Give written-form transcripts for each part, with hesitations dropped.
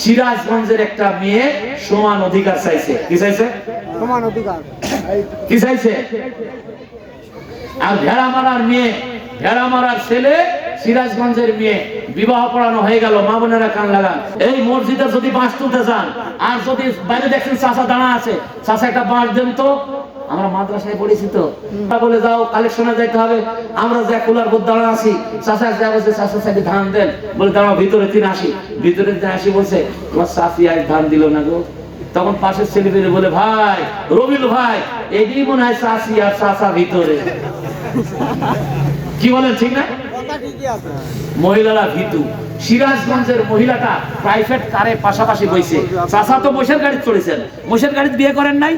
সিরাজগঞ্জের একটা মেয়ে সমান অধিকার চাইছে। কি চাইছে? সমান অধিকার। কি চাইছে? আর ভেড়ামারার মেয়ে, ভেড়ামারার ছেলে সিরাজগঞ্জের মেয়ে বিবাহ পড়ানো হয়ে গেল। মা বোনেরা কান লাগান, এই মসজিদে যদি বাঁশ তুলতে যান আর যদি বাইরে দেখছেন চাচা দাঁড়া আছে, চাচা একটা বাঁশ দেন তো, আমরা মাদ্রাসায় পড়েছি তো, বলে যাও কালেকশনে যাইতে হবে, আমরা যা কুলার বোধ দাঁড়া আছি, চাচা যা বলছে চাচা সাইডে ধান দেন, বলে দাঁড়াও ভিতরে 3 আসি, ভিতরে 3 আসি বলছে তোমার চাচি আজ ধান দিল না গো। তখন পাশের ছেলে বেরিয়ে বলে ভাই রবিল ভাই এটাই মনে হয় চাচি আর চাচা ভিতরে। কি বলেন ঠিক না? মহিলারা ভীতু। সিরাজগঞ্জের মহিলাটা প্রাইভেট কারে পাশাপাশি বইছে। চাচা তো মোষের গাড়ি চড়েছেন, মোষের গাড়িতে বিয়ে করেন নাই,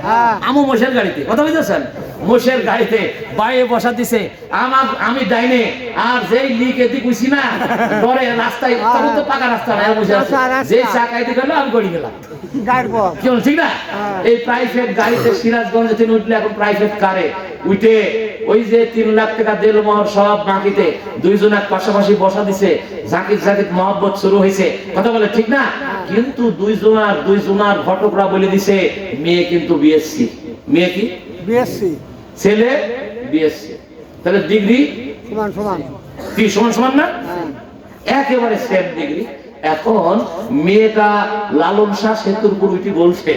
আমু মোষের গাড়িতে, কথা বুঝেছেন, মোষের গাড়িতে বাইরে বসা দিছে, আমি ডাইনে আর যেই লিক এদিক উঠছি না ডরে রাস্তায়, তখন তো পাকা রাস্তা নাই, বসে আছে যেই চাকা এদিক হলো আমি গড়ি গেলাম। কি বল ঠিক না? এই প্রাইভেট গাড়িতে সিরাজগঞ্জে তিনি উঠলে এখন প্রাইভেট কারে উঠে ওই যে 3 লাখ টাকা দেল মোহর সব বাকিতে 2 জন এক পাশাপাশি বসা দিছে, জাকির জাকির মহব্বত শুরু হয়েছে, কথা বলে ঠিক না? কিন্তু 2 জনার ঘটকরা বলে দিছে মেয়ে কিন্তু বিএসসি। মেয়ে কি? বিএসসি। ছেলে বিএসসি। তাহলে ডিগ্রি সমান সমান। কি সমান সমান না? একেবারে সেম ডিগ্রি। এখন মেয়েটা লালন শাহ সেতুরপুর উঠি বলছে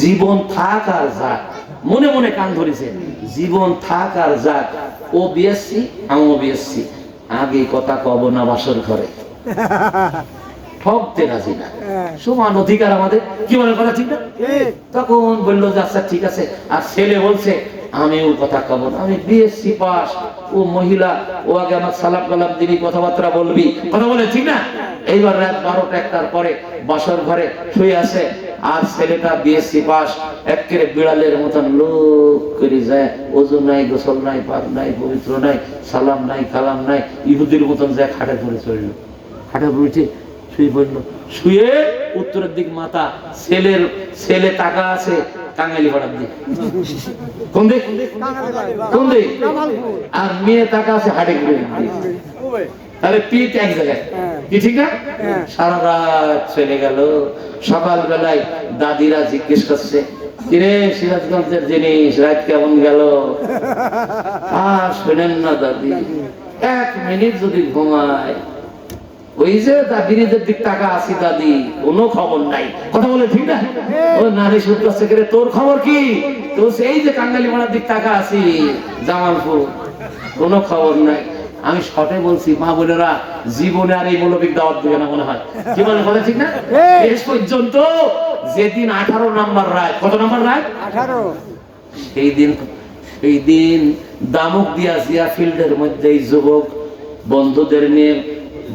জীবন থাক আর যাক, মনে মনে কান ধরেছে, জীবন থাক আর যাক, ও বিএসসি আমিও বিএসসি, আগে কথা কব না বাসর ঘরে, ঠকতে রাজি না, সমান অধিকার আমাদের। কি বলে কথা ঠিক না? তখন বললো যে আচ্ছা ঠিক আছে। আর ছেলে বলছে আমিও কথা কব না, আমি বিএসসি পাস, ও মহিলা, ও আগে আমার সালাম কালাম দিবি, কথাবার্তা বলবি, কথা বলে ঠিক না? এইবার রাত 12টা-1টার পরে বাসর ঘরে শুয়ে আছে, আর ছেলেটা বিএসসি পাস, একেবারে বিড়ালের মতন লোক করে যায়, ওযু নাই, গোসল নাই, পাক নাই, পবিত্র নাই, সালাম নাই, কালাম নাই, ইহুদির মতন যায় খাটে পড়ে চলল। খাটে পড়ে শুয়ে পড়লো, শুয়ে উত্তরের দিক মাথা, ছেলে টাকা আছে টাঙ্গাইলি পাড়ার দিক, কোন দিক? কোন দিক? আর মেয়ে টাকা আছে হাটে ঘুরে। তাহলে পিঠ এক জায়গায়, কি ঠিক না? সারা রাত চলে গেল। সকাল বেলায় দাদিরা জিজ্ঞেস করছে কিরে সিরাজগঞ্জের জিনিস রাত কেমন গেল? আর শোনেন না দাদি, 1 মিনিট যদি ঘুমায়, ওই যে ব্রিজের দিক টাকা আছি দাদি, কোনো খবর নাই, কথা বলে ঠিক না? ও নারী সূত্র থেকে তোর খবর কি? তো সেই যে কাঙ্গালি মারার দিক টাকা আছি জামালপুর, কোনো খবর নাই। আমি শর্টে বলছি, মা বোনেরা জীবনে আর এই মৌলবিক দাওয়াত দিবে না মনে হয়। কি বলে কথা ঠিক না? শেষ পর্যন্ত যেদিন 18 নাম্বার রায়, কত নাম্বার রায়? 18। সেই দিন দামক দিয়া জিয়া ফিল্ডের মধ্যে এই যুবক বন্ধুদের নিয়ে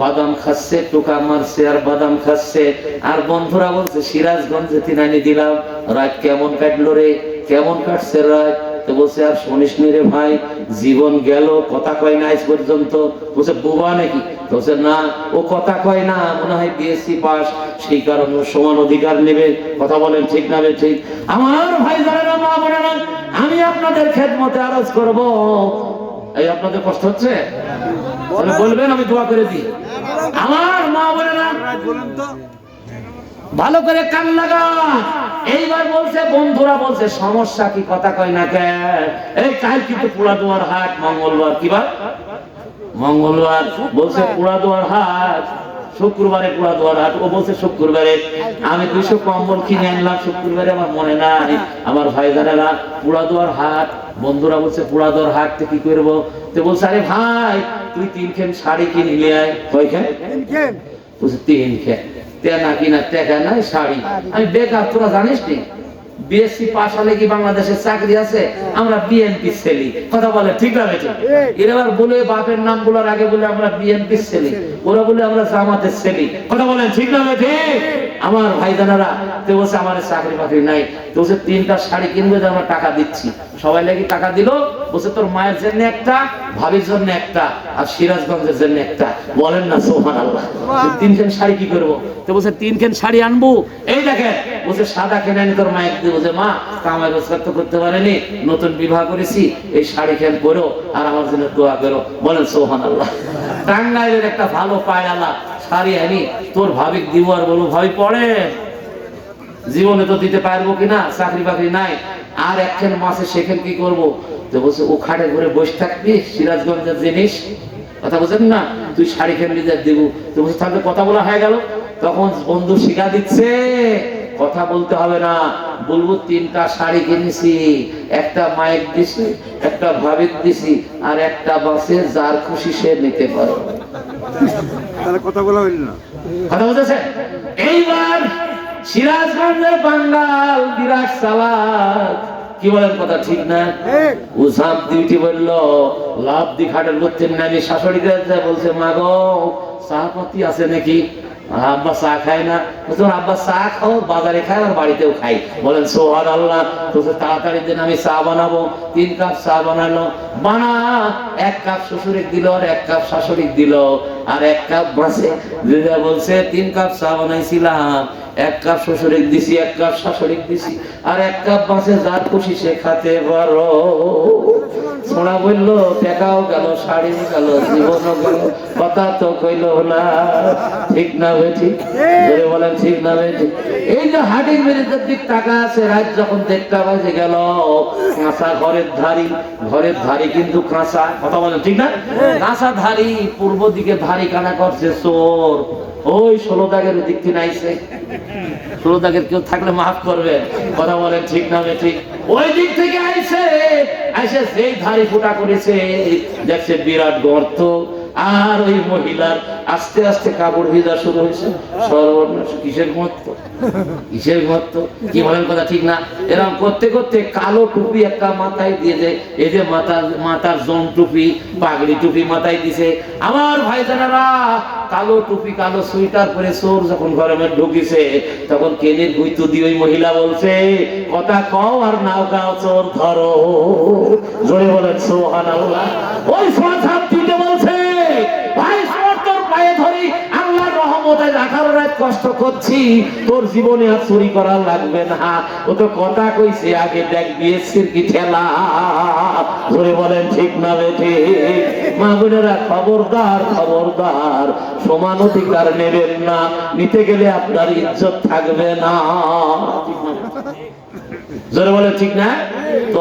বাদাম খাচ্ছে, টোকা মারছে আর বাদাম খাচ্ছে, আর বন্ধুরা বলছে সিরাজগঞ্জে তিনানি দিলাম, রাত কেমন কাটলো রে, কেমন কাটছে রাত? তো বলছে আর শুনিস নি রে ভাই, জীবন গেল, কথা কয় না আজ পর্যন্ত। বলছে বুবা নাকি? বলছে না, ও কথা কয় না, মনে হয় বিএসসি পাস, সেই কারণে সমান অধিকার নেবে, কথা বলেন ঠিক না? ঠিক। আমার ভাই যারা মা বোনেরা, আমি আপনাদের খেদমতে আরজ করব, এই আপনাদের কষ্ট হচ্ছে বলবেন, আমি দোয়া করে দিই। আমার মা বোনেরা ভালো করে কান লাগা। এইবার বলছে বন্ধুরা বলছে সমস্যা কি, কথা কয় না কেন? এই কাল কিন্তু পুরাদুয়ার হাট, মঙ্গলবার, কি বার? মঙ্গলবার। বলছে পুরাদুয়ার হাট, শুক্রবারে পুরাদুয়ার হাট। ও বলছে শুক্রবারে। আমি 200 কম্বল কিনে আনলাম শুক্রবারে, আমার মনে নাই। আমার ভাইজানেরা পুরাদুয়ার হাট, বন্ধুরা বলছে পুরাদুয়ার হাট থেকে কি করবো? তো বলছে আরে ভাই তুই 3 খান শাড়ি কিনলে আয়। কয় খান? 3 খান। বলছে 3 খান। তেনা কিনা টাকা নাই, শাড়ি। আমি বেকার, তোরা জানিস নি বিএসসি পাস হলে কি বাংলাদেশে চাকরি আছে? আমরা বিএনপি ছেলে, কথা বলে ঠিক না? বেটা এরা বলে বাপের নাম বলার আগে বলে আমরা বিএনপি ছেলে, ওরা বলে আমরা জামাতের ছেলে, কথা বলেন ঠিক না? বেটা আমার ভাইজানেরা তো বলছে আমার চাকরি বাকরি নাই, তো বলছে 3টা শাড়ি কিনবে, আমরা টাকা দিচ্ছি। সবাই লাগি টাকা দিল। বলছে তোর মায়ের জন্য একটা, ভাবির জন্য একটা, আর সিরাজগঞ্জের জন্য একটা। বলেন না সুবহানাল্লাহ। 3 খান শাড়ি কি করবো? তো বলছে 3 খান শাড়ি আনবো। এই দেখেন, বলছে সাদা কিনে আনি তোর মায়ের দিয়ে। বলছে মা কামাই রোজগার তো করতে পারেনি, নতুন বিবাহ করেছি, এই শাড়ি খান করো আর আমার জন্য দোয়া করো। বলেন সুবহানাল্লাহ। টাঙ্গাইলের একটা ভালো পায়রালা শাড়ি আনি তোর ভাবিক দিব আর বলবো ভাবি পড়ে জীবনে তো দিতে পারবো কিনা, চাকরি বাকরি নাই, আর একখান মাসে সেখানে কি করবো? তো বলছে ও খাটে ঘুরে বসে থাকবি, সিরাজগঞ্জের জিনিস, কথা বলছেন না, তুই শাড়ি ফ্যামিলি দেবো। তো বলছে তাহলে কথা বলা হয়ে গেল। তখন বন্ধু শিখা দিচ্ছে কথা বলতে হবে না, বলবো 3টা শাড়ি কিনেছি, একটা মাইক দিছি, একটা ভাবিক দিছি, আর একটা বাসে যার খুশি সে নিতে পারে। তাহলে কথা বলা হইল না। কথা বলতেছেন? এইবার সিরাজগঞ্জের বাঙ্গাল বিরাট চালাক, কি বলেন কথা ঠিক না? ঠিক। ও ঝাঁপ ডিউটি বললো, লাভ দি খাটের করতেন না, আমি শাশুড়ি বলছে মা গো চা পাতি আছে নাকি? আব্বা চা খায় না। তোমার আব্বা চা খাও, বাজারে খায় আর বাড়িতেও খাই। বলেন সুবহানাল্লাহ। তো তাড়াতাড়ি দিন আমি চা বানাবো। 3 কাপ চা বানালো, বানা 1 কাপ শ্বশুরে দিল আর 1 কাপ শাশুড়ি দিল, আর 1 কাপ বাসে দিদা বলছে 3 কাপ চা বানাইছিলাম, 1 কাপ শ্বশুরে দিছি, 1 কাপ শাশুড়ি দিছি, আর 1 কাপ বাসে যার খুশি সে খাতে পারো। সোনা বললো টাকাও গেল, শাড়িও গেল, জীবনও গেল, কথা তো কইল না। ঠিক না বেঠি? ধরে বলেন ঠিক না বেঠি? এই যে হাটির মেরিজের দিক টাকা আছে, রাত যখন 1টা বাজে গেল, কাঁচা ঘরের ধারি কিন্তু কাঁচা, কথা বলেন ঠিক না? কাঁচা ধারি, পূর্ব দিকে ধারি কানা করছে চোর, ওই 16 দাগের দিক থেকে আইছে। 16 দাগের কেউ থাকলে মাফ করবে, কথা বলেন ঠিক না বেঠি? ওই দিক থেকে আইছে, আইসে যেই ধারি ফুটা করেছে দেখছে বিরাট গর্ত, আর ওই মহিলার আস্তে আস্তে কাপড় ভিজা শুরু হয়েছে। সর্বনাশ, কিসের মত, কিসের মত, কি বলেন কথা ঠিক না? এরকম করতে করতে কালো টুপি একটা মাথায় দিয়ে যে, এই যে মাথার জম টুপি, পাগড়ি টুপি মাথায় দিছে। আমার ভাইজানেরা, কালো টুপি কালো সোয়েটার পরে চোর যখন ঘরে ঢুকিছে, তখন কেনের গুইতু দিয়ে ওই মহিলা বলছে কথা কও আর নাও গাও চোর ধরো। জোরে বলেন সুবহানাল্লাহ। ওই সোয়াছাপ দিতে বলছে ভাই চোর তোর পায়ে ধরি, আল্লাহর রহমতে 18 রাত কষ্ট করছি, তোর জীবনে আর চুরি করা লাগবে না। ও তো কথা কইছে, আগে দেখ বিএসসির কি ঠেলা। জোরে বলেন ঠিক না বেঠি? মা বোনেরা খবরদার, খবরদার, সমান অধিকার নেবেন না, নিতে গেলে আপনার ইজ্জত থাকবে না। জোরে বলেন ঠিক না? তো